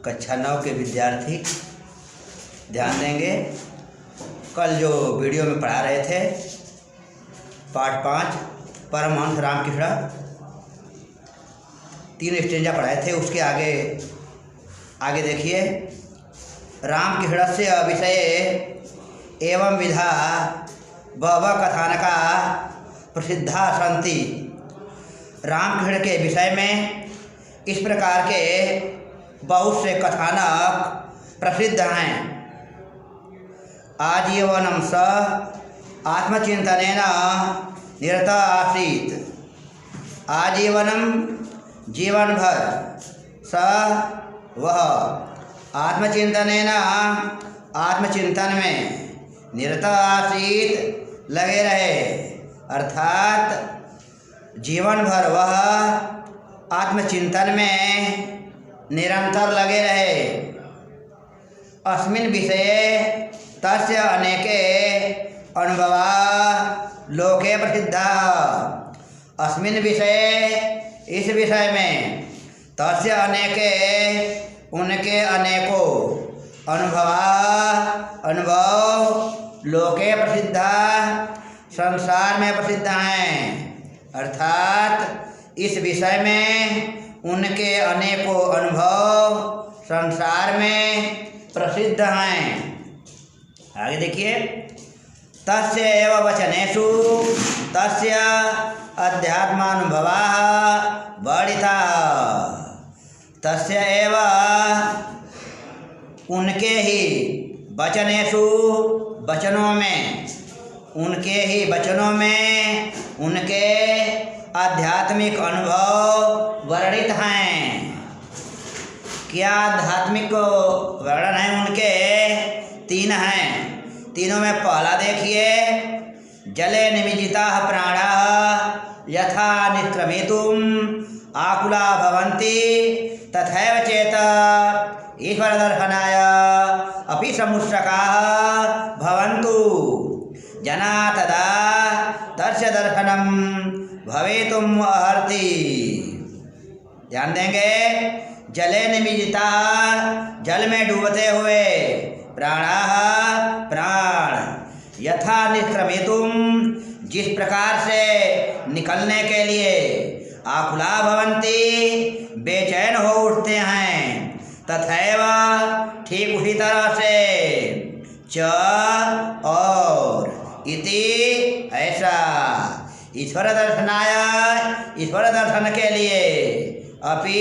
कक्षा 9 के विद्यार्थी ध्यान देंगे। कल जो वीडियो में पढ़ा रहे थे पाठ 5 परमहंस रामकृष्ण 3 स्टेंजा पढ़ाए थे, उसके आगे देखिए। रामकृष्णस्य विषये एवं विधा बहवः कथानका प्रसिद्धा सन्ति। रामकृष्ण के विषय में इस प्रकार के बहुत से कथानक प्रसिद्ध हैं। आजीवनं सः आत्मचिन्तनेन निरतः आसीत्। आजीवनं जीवन भर सः वह आत्मचिंतन में निरतः आसीत् लगे रहे, अर्थात जीवन भर वह आत्मचिंतन में निरंतर लगे रहे। अस्मिन् विषये तस्य अनेके अनुभवा लोके प्रसिद्धाः। अस्मिन् विषये इस विषय में तस्य अनेके उनके अनेकों अनुभव लोके प्रसिद्धा संसार में प्रसिद्ध हैं, अर्थात इस विषय में उनके अनेकों अनुभव संसार में प्रसिद्ध हैं। आगे देखिए। तस्य एव वचनेषु तस्य अध्यात्मानुभवाः वर्णिताः। तस्य एव उनके ही वचनेषु वचनों में, उनके ही वचनों में उनके आध्यात्मिक अनुभव वर्णित हैं। क्या आध्यात्मिक वर्णन है उनके? 3 हैं। तीनों में पहला देखिए। जले निमज्जिताः प्राणाः यथा निष्क्रमितुम् आकुला भवन्ति तथैव चेत् ईश्वर दर्शनाय अपि समुत्सुकाः भवन्तु। जना तदा तस्य दर्शनं भवितुम् अर्हति। ध्यान देंगे। जले निमज्जिता, जल में डूबते हुए, प्राणाः प्राण, यथा निष्क्रमितुम, जिस प्रकार से निकलने के लिए, आकुला भवन्ति, बेचैन हो उठते हैं, तथैव ठीक उसी तरह से, च और, इति ऐसा, ईश्वर दर्शनाय, ईश्वर दर्शन के लिए, अपि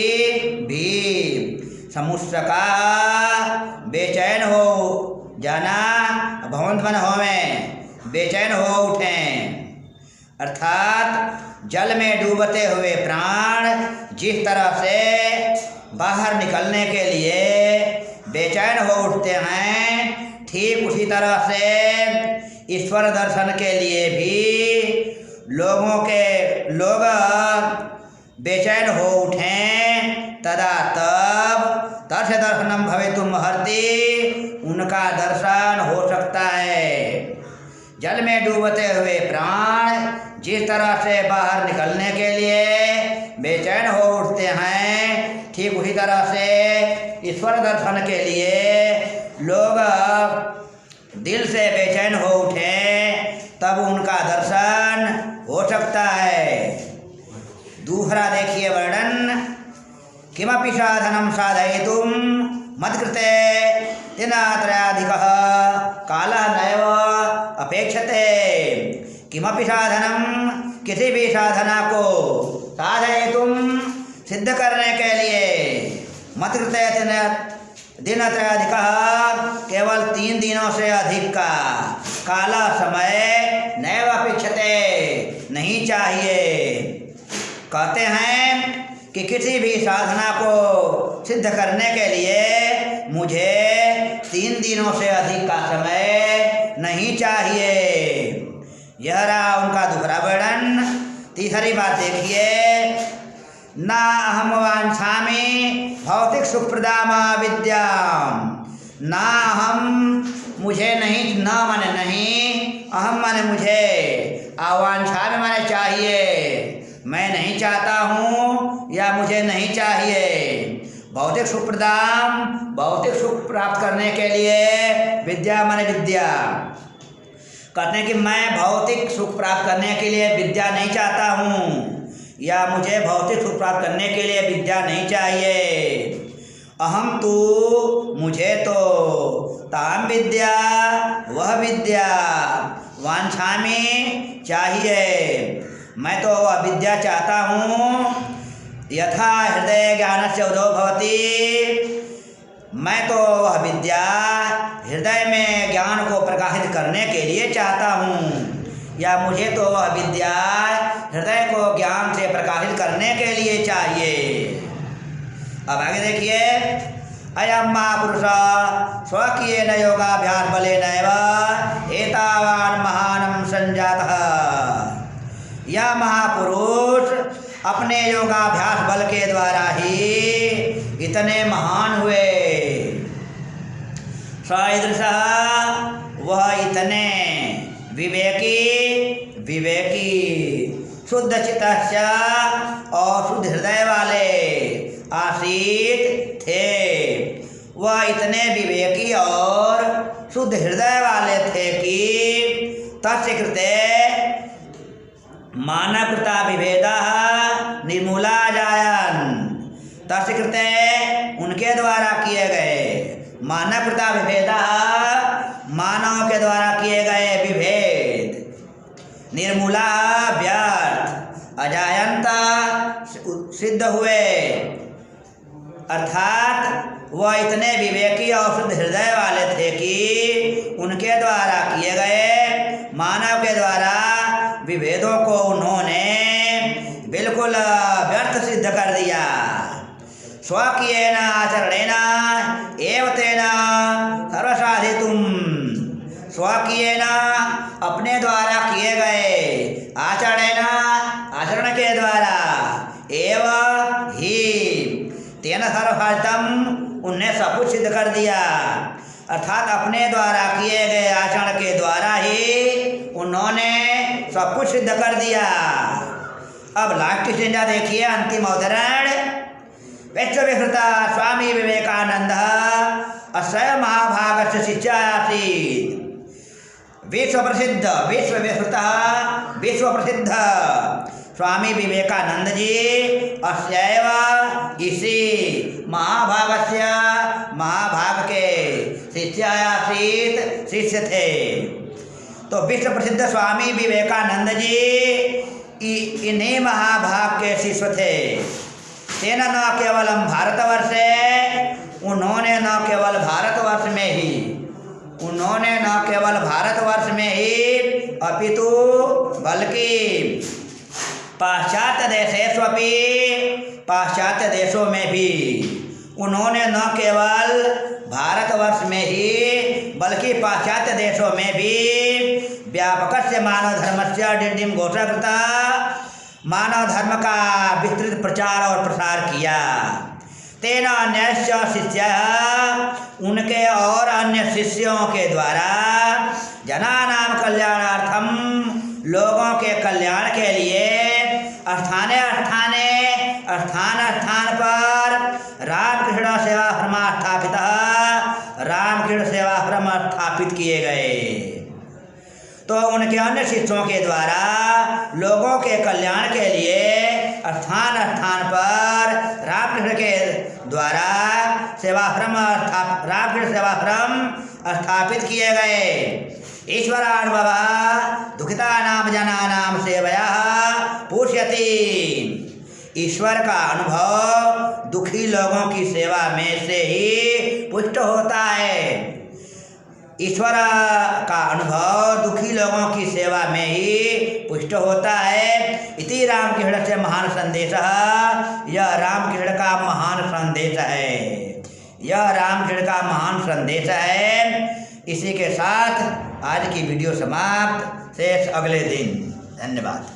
भी, समुत्सुका, बेचैन हो जाना, भवंत मन होवें, बेचैन हो उठें, अर्थात जल में डूबते हुए प्राण जिस तरह से बाहर निकलने के लिए बेचैन हो उठते हैं, ठीक उसी तरह से ईश्वर दर्शन के लिए भी लोग बेचैन हो उठें, तदा तब तस्य दर्शनम भवितुम् अर्हति, उनका दर्शन हो सकता है। जल में डूबते हुए प्राण जिस तरह से बाहर निकलने के लिए बेचैन हो उठते हैं, ठीक उसी तरह से ईश्वर दर्शन के लिए लोग दिल से बेचैन हो उठें, तब उनका दर्शन हो सकता है। दूसरा देखिए वर्णन। किमपि साधनं साधयितुं मत्कृते दिनत्रयाधिकः कालः नैव अपेक्षते। किमपि साधनं, किसी भी साधना को साधयितुं, सिद्ध करने के लिए, मत्कृते दिनत्रयाधिकः, केवल 3 दिनों से अधिक का, काला समय, नैव अपेक्षते, नहीं चाहिए। कहते हैं कि किसी भी साधना को सिद्ध करने के लिए मुझे 3 दिनों से अधिक का समय नहीं चाहिए। यह रहा उनका दूसरा वर्णन। तीसरी बात देखिए। ना अहम वांछामि भौतिक सुप्रदाम विद्याम। ना अहम, मुझे नहीं, न माने नहीं, अहम माने मुझे, अवांछामि माने चाहिए, मैं नहीं चाहता हूँ या मुझे नहीं चाहिए, भौतिक सुख प्रदान, भौतिक सुख प्राप्त करने के लिए विद्या माने विद्या। कहते हैं कि मैं भौतिक सुख प्राप्त करने के लिए विद्या नहीं चाहता हूँ, या मुझे भौतिक सुख प्राप्त करने के लिए विद्या नहीं चाहिए। अहम तू, मुझे तो, ताम विद्या, वह विद्या, वांछामि, चाहिए, मैं तो वह विद्या चाहता हूँ। यथा हृदय ज्ञानस्य उदो भवति, मैं तो वह विद्या हृदय में ज्ञान को प्रकाशित करने के लिए चाहता हूँ, या मुझे तो वह विद्या हृदय को ज्ञान से प्रकाशित करने के लिए चाहिए। अब आगे देखिए, अयम महापुरुष स्वकीयेन योगाभ्यास बलेन एव एतावान् महानं संजातः। यह महापुरुष अपने योगाभ्यास बल के द्वारा ही इतने महान हुए। सईदृशः, वह इतने विवेकी, शुद्ध चित्तस्य और शुद्ध हृदय वाले आसीत थे। वह इतने विवेकी और शुद्ध हृदय वाले थे कि तस्य कृते मानकृता विभेदः निर्मूला जायन्। तस्य कृते, उनके द्वारा किए गए, मानकृता विभेदः, मानव के द्वारा किए गए विभेद, निर्मूला व्यर्थ, अजायंत, सिद्ध हुए। अर्थात वह इतने विवेकी और शुद्ध हृदय वाले थे कि उनके द्वारा किए गए, मानव के द्वारा विभेदों को उन्होंने बिल्कुल व्यर्थ सिद्ध कर दिया। स्वकीयेन आचरणेन एव तेन सर्वसाधितुं, स्वकीयेन, अपने द्वारा किए गए, आचरणेन, आचरण के द्वारा, एव ही, तेन सर्वसाधितम्, उनने सब कुछ सिद्ध कर दिया। अर्थात अपने द्वारा किए गए आचरण के द्वारा ही उन्होंने सब कुछ सिद्ध कर दिया। अब लास्ट संज्ञा देखिए, अंतिम अवतरण। विश्वविहृता स्वामी विवेकानंदः अस्य महाभागस्य शिष्यः आसीत्। विश्व प्रसिद्ध, विश्व प्रसिद्ध स्वामी विवेकानंद जी अस्यैव, इसी महाभागस्य, महाभाग के शिष्य आसीत्, शिष्य थे। तो विश्व प्रसिद्ध स्वामी विवेकानंद जी इन्हीं महाभाग के शिष्य थे। तेन न केवलम भारतवर्षे, उन्होंने न केवल भारतवर्ष में ही, उन्होंने न केवल भारतवर्ष में ही अपितु बल्कि पाश्चात्य देशेष्वपि, पाश्चात्य देशों में भी उन्होंने न केवल भारतवर्ष में ही बल्कि पाश्चात्य देशों में भी व्यापकस्य मानव धर्मस्य डिंडिम घोषणा कृता, मानव धर्म का विस्तृत प्रचार और प्रसार किया। तेन अन्यस्य शिष्यः, उनके और अन्य शिष्यों के द्वारा जनानां कल्याणार्थम, लोगों के कल्याण के लिए स्थाने स्थाने, स्थान स्थान पर रामकृष्ण सेवाश्रम स्थापित, रामकृष्ण सेवाश्रम स्थापित किए गए। तो उनके अन्य शिष्यों के द्वारा लोगों के कल्याण के लिए स्थान स्थान पर रामकृष्ण के द्वारा सेवाश्रम, रामकृष्ण सेवाश्रम स्थापित किए गए। ईश्वरानुभवः दुखितानां जनानां सेवया पुष्यति। ईश्वर का अनुभव दुखी लोगों की सेवा में से ही पुष्ट होता है। ईश्वर का अनुभव दुखी लोगों की सेवा में ही पुष्ट होता है। इति रामकृष्ण से महान संदेश, यह रामकृष्ण का महान संदेश है, यह रामकृष्ण का महान संदेश है। इसी के साथ आज की वीडियो समाप्त, शेष अगले दिन। धन्यवाद।